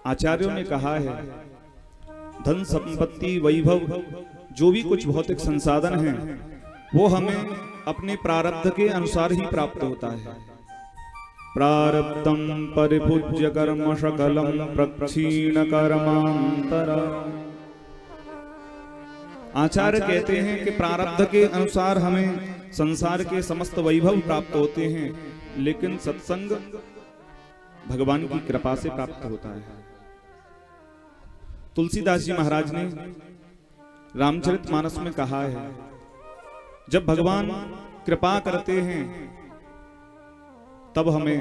आचार्यों ने कहा है धन संपत्ति वैभव जो भी कुछ भौतिक संसाधन हैं वो हमें अपने प्रारब्ध के अनुसार ही प्राप्त होता है। प्रारब्धम परिपूज्य कर्म शकलम प्रक्षीण कर्मांतरा। आचार्य कहते हैं कि प्रारब्ध के अनुसार हमें संसार के समस्त वैभव प्राप्त होते हैं, लेकिन सत्संग भगवान की कृपा से प्राप्त होता है। तुलसीदास जी महाराज ने रामचरितमानस में कहा है, जब भगवान कृपा करते हैं तब हमें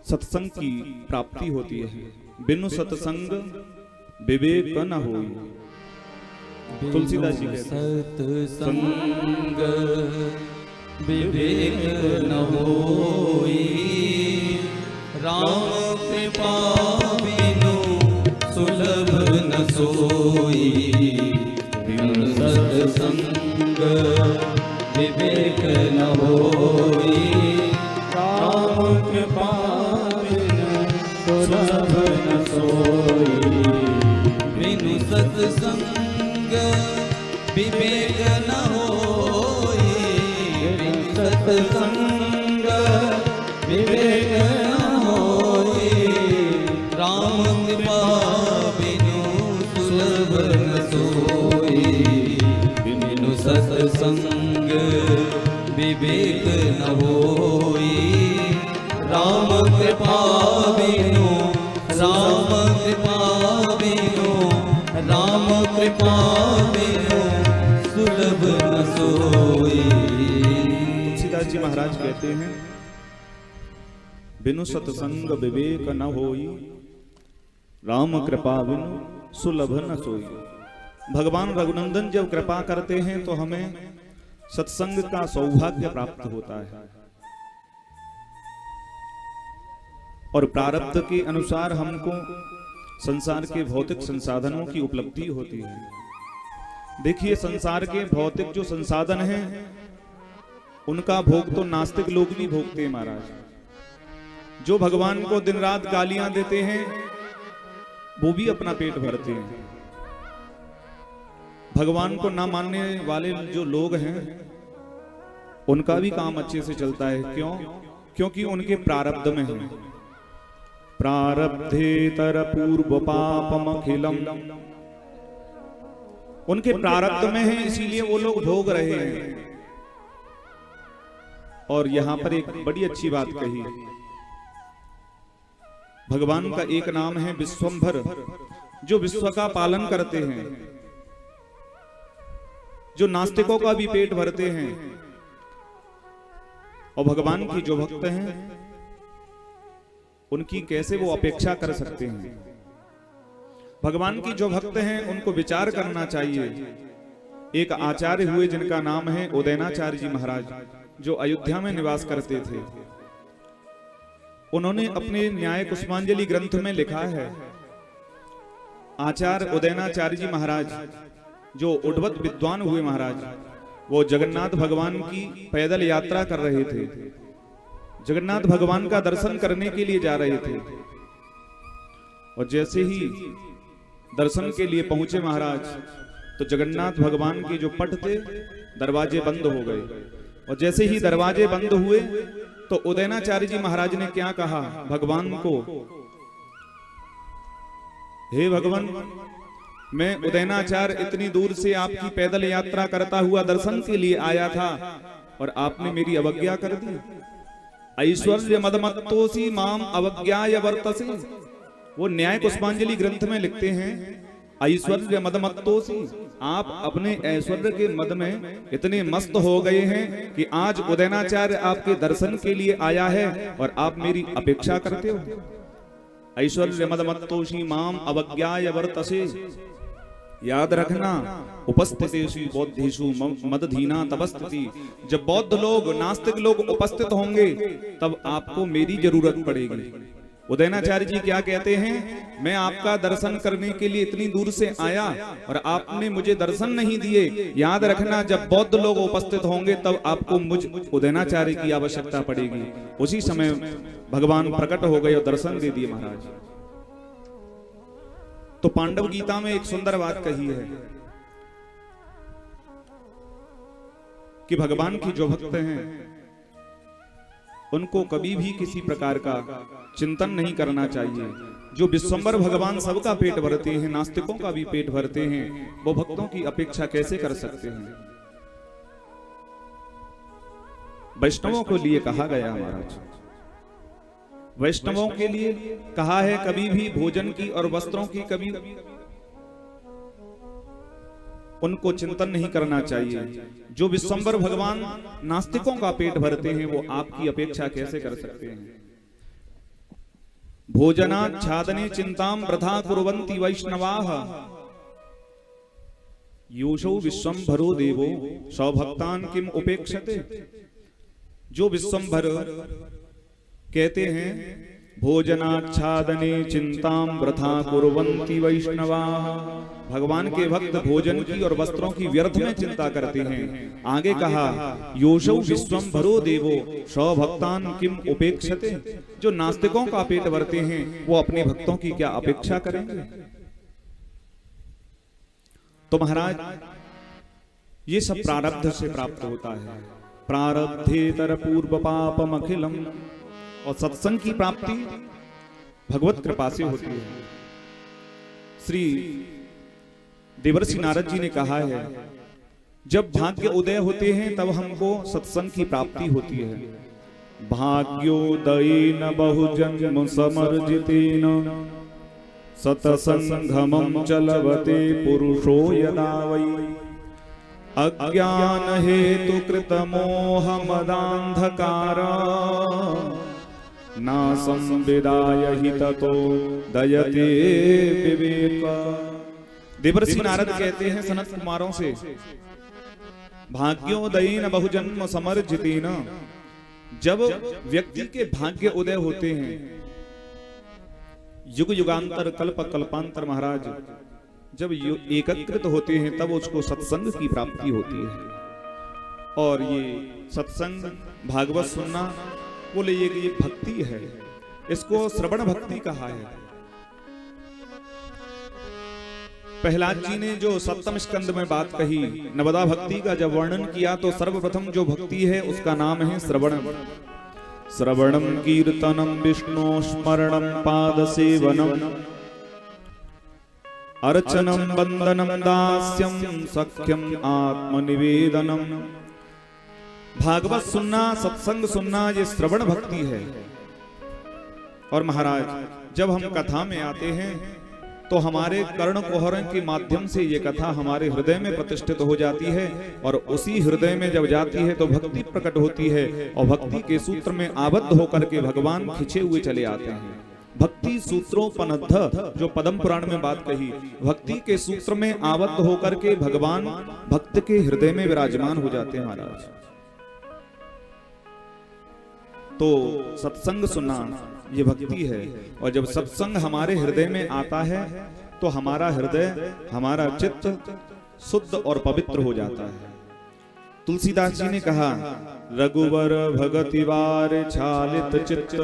सत्संग की प्राप्ति होती है। बिनु सत्संग विवेक न होई। तुलसीदास जी कहते हैं सत्संग विवेक न होई, राम कृपा बिनु सुलभ न सोई। बिनु सत्संग विवेक न होई, राम कृपा बिनु सुलभ न सोई। बिनु सत्संग विवेक न होई, बिनु सत्संग विवेक न होई। राम कृपा बिनु सुलभ न सोई। बिनु सत्संग विवेक न होई, राम कृपा बिनु, राम कृपा बिनु, राम कृपा बिनु सुलभ न सोई। तुलसीदास जी महाराज कहते हैं बिनु सत्संग विवेक न होई, राम कृपा बिनु सुलभ न सोई। भगवान रघुनंदन जब कृपा करते हैं तो हमें सत्संग का सौभाग्य प्राप्त होता है और प्रारब्ध के अनुसार हमको संसार के भौतिक संसाधनों की उपलब्धि होती है। देखिए, संसार के भौतिक जो संसाधन हैं उनका भोग तो नास्तिक लोग भी भोगते हैं महाराज। जो भगवान को दिन रात गालियां देते हैं वो भी अपना पेट भरते हैं। भगवान को ना मानने वाले जो लोग हैं उनका भी काम अच्छे से चलता है। क्यों? क्योंकि उनके प्रारब्ध में है। प्रारब्धेतर पूर्व पापम अखिलम, उनके प्रारब्ध में है, इसीलिए वो लोग भोग रहे हैं। और यहां पर एक बड़ी अच्छी बात कही, भगवान का एक नाम है विश्वंभर, जो विश्व का पालन करते हैं, जो नास्तिकों का भी पेट भरते हैं। और भगवान की जो भक्त हैं उनकी कैसे वो अपेक्षा कर सकते हैं। भगवान की जो भक्त हैं उनको विचार करना चाहिए। एक आचार्य हुए जिनका नाम है उदयनाचार्य जी महाराज, जो अयोध्या में निवास करते थे। उन्होंने अपने न्याय कुसुमांजलि ग्रंथ में लिखा है, आचार्य उदयनाचार्य जी महाराज जो उड्डवत विद्वान हुए महाराज, वो जगन्नाथ भगवान की पैदल यात्रा कर रहे थे। जगन्नाथ भगवान का दर्शन करने के लिए जा रहे थे और जैसे ही दर्शन के लिए पहुंचे महाराज, तो जगन्नाथ भगवान के जो पट थे दरवाजे बंद हो गए। और जैसे ही दरवाजे बंद हुए तो उदयनाचार्य जी महाराज ने क्या कहा भगवान को, हे भगवान, मैं उदयनाचार्य इतनी दूर से आपकी पैदल यात्रा करता हुआ दर्शन के लिए आया था और आपने मेरी अवज्ञा कर दी। ऐश्वर्य मदमत्तोसी माम अवज्ञाय वर्तसे। वो न्याय कुसुमांजलि ग्रंथ में लिखते हैं, ऐश्वर्य मदमत्तोसी, आप अपने ऐश्वर्य के मद में इतने मस्त हो गए हैं कि आज उदयनाचार्य आपके दर्शन के लिए आया है और आप मेरी अपेक्षा करते हो। ऐश्वर्य मदमत्तोषी माम अवज्ञाय वर्तसे। याद रखना, उपस्थितेषु बौद्धेषु मदधीना तपस्थिति। जब बौद्ध लोग, नास्तिक लोग उपस्थित होंगे तब आपको मेरी जरूरत पड़ेगी। उदयनाचार्य जी क्या कहते हैं, मैं आपका दर्शन करने के लिए इतनी दूर से आया और आपने मुझे दर्शन नहीं दिए। याद रखना, जब बौद्ध लोग उपस्थित होंगे तब आपको मुझ उदयनाचार्य की आवश्यकता पड़ेगी। उसी समय भगवान प्रकट हो गए और दर्शन दे दिए महाराज। तो पांडव गीता में एक सुंदर बात कही है कि भगवान की जो भक्त हैं उनको कभी भी किसी प्रकार का चिंतन नहीं करना चाहिए। जो विश्वंभर भगवान सबका पेट भरते हैं, नास्तिकों का भी पेट भरते हैं, वो भक्तों की अपेक्षा कैसे कर सकते हैं। वैष्णवों को लिए कहा गया महाराज, वैष्णवों के लिए कहा है कभी भी भोजन की और वस्त्रों की कभी उनको चिंतन नहीं करना चाहिए। जो विश्वंभर भगवान नास्तिकों का पेट भरते हैं वो आपकी अपेक्षा कैसे कर सकते हैं। भोजनाच्छादने चिंताम वृथा कुर्वन्ति वैष्णवाः योषौ विश्वंभरो देवो सौभक्तान किम उपेक्षते। जो विश्वंभर कहते हैं भोजनाच्छादने चिंताम वृथा कुर्वन्ति वैष्णवाः, भगवान के भक्त भोजन की और वस्त्रों की व्यर्थ में चिंता करते हैं। आगे कहा योषौ विश्वंभरो देवो सौभक्तान किम उपेक्षते। जो नास्तिकों का पेट भरते हैं वो अपने भक्तों की क्या अपेक्षा करेंगे। तो महाराज ये सब प्रारब्ध से प्राप्त होता है। प्रारब्धेतर पूर्व पापम अखिलम, और सत्संग की प्राप्ति भगवत कृपा से होती है। श्री देवर्षि नारद जी ने कहा है जब भाग्य उदय होते हैं तब हमको सत्संग की प्राप्ति होती है। भाग्योदयेन बहुजन्म समर्जितेन सतसंगमं चलवते पुरुषो यदा वै अज्ञान हेतु कृत मोह मदांधकार ना संविदाय हि ततो दयते विवेक। देवर्षि नारद कहते हैं सनत कुमारों से, भाग्योदयेन बहुजन्म समर्जितेन, जब व्यक्ति के भाग्य उदय होते हैं युग युगांतर कल्प कल्पांतर महाराज जब एकत्रित होते हैं तब उसको सत्संग की प्राप्ति होती है। और ये सत्संग भागवत सुनना बोले ये भक्ति है, इसको श्रवण भक्ति कहा है। प्रहलाद जी ने जो सप्तम स्कंद में बात कही, नवदा भक्ति का जब वर्णन किया तो सर्वप्रथम जो भक्ति है उसका नाम है श्रवणम। श्रवणम कीर्तनम विष्णु स्मरणम पाद सेवनम अर्चनम वंदनम दास्यम सख्यम आत्मनिवेदनम। भागवत सुनना, सत्संग सुनना, ये श्रवण भक्ति है। और महाराज जब हम कथा में आते हैं तो हमारे कर्ण कुहरों के माध्यम से ये कथा हमारे हृदय में प्रतिष्ठित हो जाती है, और उसी हृदय में जब जाती है तो भक्ति प्रकट होती है, और भक्ति के सूत्र में आबद्ध होकर के भगवान खिंचे हुए चले आते हैं। भक्ति सूत्रोपनद्ध, जो पद्म पुराण में बात कही, भक्ति के सूत्र में आबद्ध होकर के भगवान भक्त के हृदय में विराजमान हो जाते हैं महाराज। तो सत्संग सुनना ये भक्ति है, और जब सत्संग हमारे हृदय में आता है तो हमारा हृदय, हमारा चित्त शुद्ध और पवित्र हो जाता है। तुलसीदास जी ने कहा रघुवर भगति वार छालित चित्त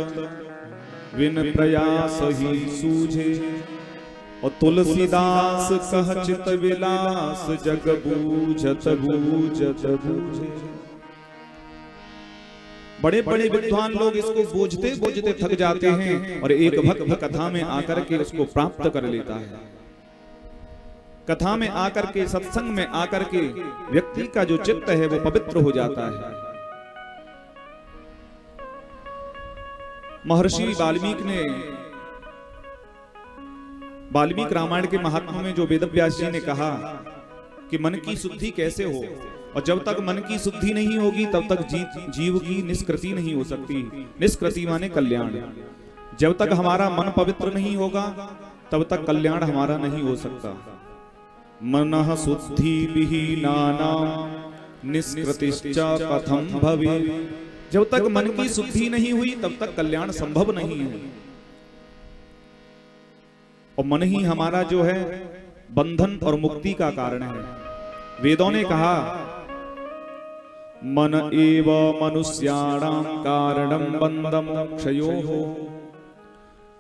विन प्रयास ही सूझे, और तुलसीदास कह चित विलास जग बूझत बूझत बूझे। बड़े बड़े विद्वान लोग इसको बूझते बूझते थक जाते हैं, और एक भक्त कथा में आकर के उसको प्राप्त कर लेता है। कथा में आकर के, सत्संग में आकर के व्यक्ति का जो चित्त है वो पवित्र हो जाता है। महर्षि वाल्मीकि ने वाल्मीकि रामायण के महात्मा में जो वेदव्यास जी ने कहा कि मन की शुद्धि कैसे हो, और जब तक मन की शुद्धि नहीं होगी तब तक जीव की निष्कृति नहीं हो सकती। निष्कृति माने कल्याण। जब तक हमारा मन पवित्र नहीं होगा तब तक कल्याण हमारा नहीं हो सकता। मनः शुद्धि विहीनानां निष्कृतिश्च कथं भवेत्। जब तक मन की शुद्धि नहीं हुई तब तक कल्याण संभव नहीं है। और मन ही हमारा जो है बंधन और मुक्ति का कारण है। वेदों ने कहा मन एव मनुष्याणां कारणं बंध मोक्षयोः।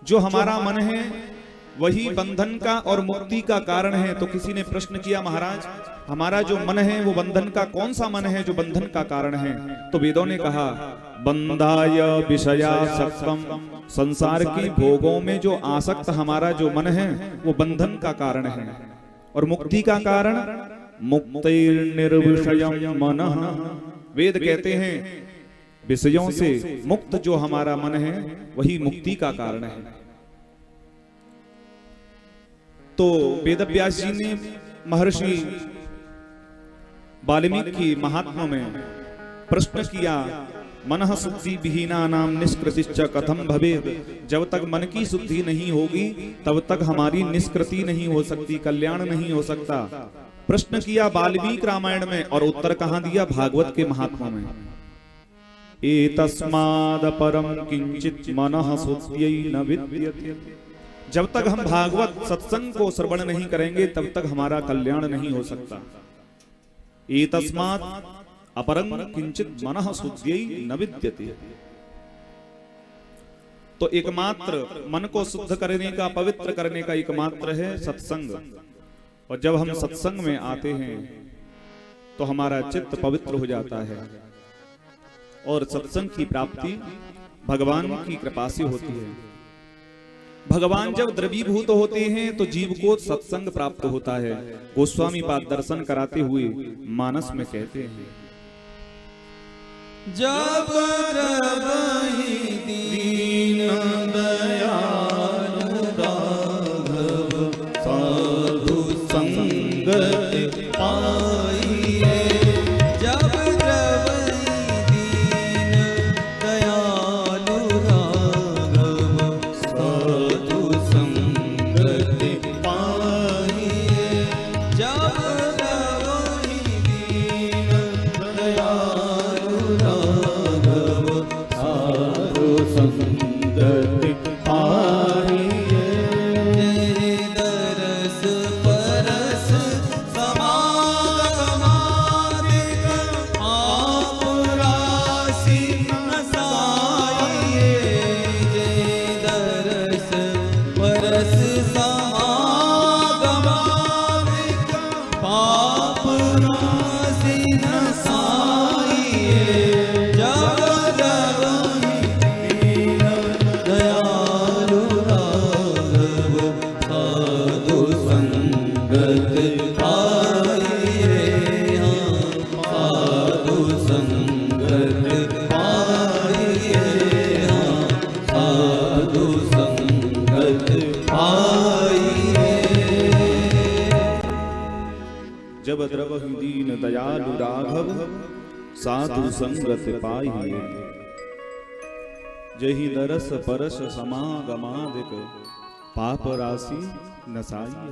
जो हमारा मन है वही बंधन का और मुक्ति का कारण है। तो किसी ने प्रश्न किया, महाराज हमारा जो मन है वो बंधन का कौन सा मन है जो बंधन का कारण है? तो वेदों ने कहा बंधाय विषयासक्तम, संसार की भोगों में जो आसक्त हमारा जो मन है वो बंधन का कारण है। और मुक्ति का कारण मुक्तिर्निर्विषयं मनः। वेद कहते हैं विषयों से मुक्त जो हमारा मन है वही मुक्ति का कारण है। तो वेदव्यास जी ने महर्षि वाल्मीकि महात्मा में प्रश्न किया, मनः शुद्धि विहीनानां निष्कृतिश्च कथम भवेत्। जब तक मन की शुद्धि नहीं होगी तब तक हमारी निष्कृति नहीं हो सकती, कल्याण नहीं हो सकता। प्रश्न किया वाल्मीकि रामायण में और उत्तर कहां दिया? भागवत के महात्मा में। एतस्माद् परम किंचित मनः शुद्ध्यै न विद्यते। जब तक हम भागवत सत्संग को श्रवण नहीं करेंगे तब तक हमारा कल्याण नहीं हो सकता। एतस्मात् अपरं किंचित मनः शुद्ध्यै न विद्यते। तो एकमात्र मन को शुद्ध करने का, पवित्र करने का एकमात्र है सत्संग। और जब हम सत्संग में आते हैं तो हमारा चित्त पवित्र हो जाता है और सत्संग की प्राप्ति भगवान की कृपा से होती है। भगवान जब द्रवीभूत होते हैं तो जीव को सत्संग प्राप्त होता है। गोस्वामी पाद दर्शन कराते हुए मानस में कहते हैं, जब रवहि दीन दयालु राघव साधु संगत पाइए। जब रवहि दीन दयालु राघव साधु संगत पाइए। जब रवहि दीन दयालु राघव साधु संगत पाइए। दरस परस समागमादिक आप राशि नसाइए। दरस परस समागमादिक पाप राशि नसाइए। जब रवहि दीन दयालु राघव साधु संगत पाइए। साधु संगत पाइए। साधु संगत पाइए। जब द्रवहि दीन दयालु राघव साधु संगत पाइए। जहि दरस परस समागमादिक पाप राशि नसाइए।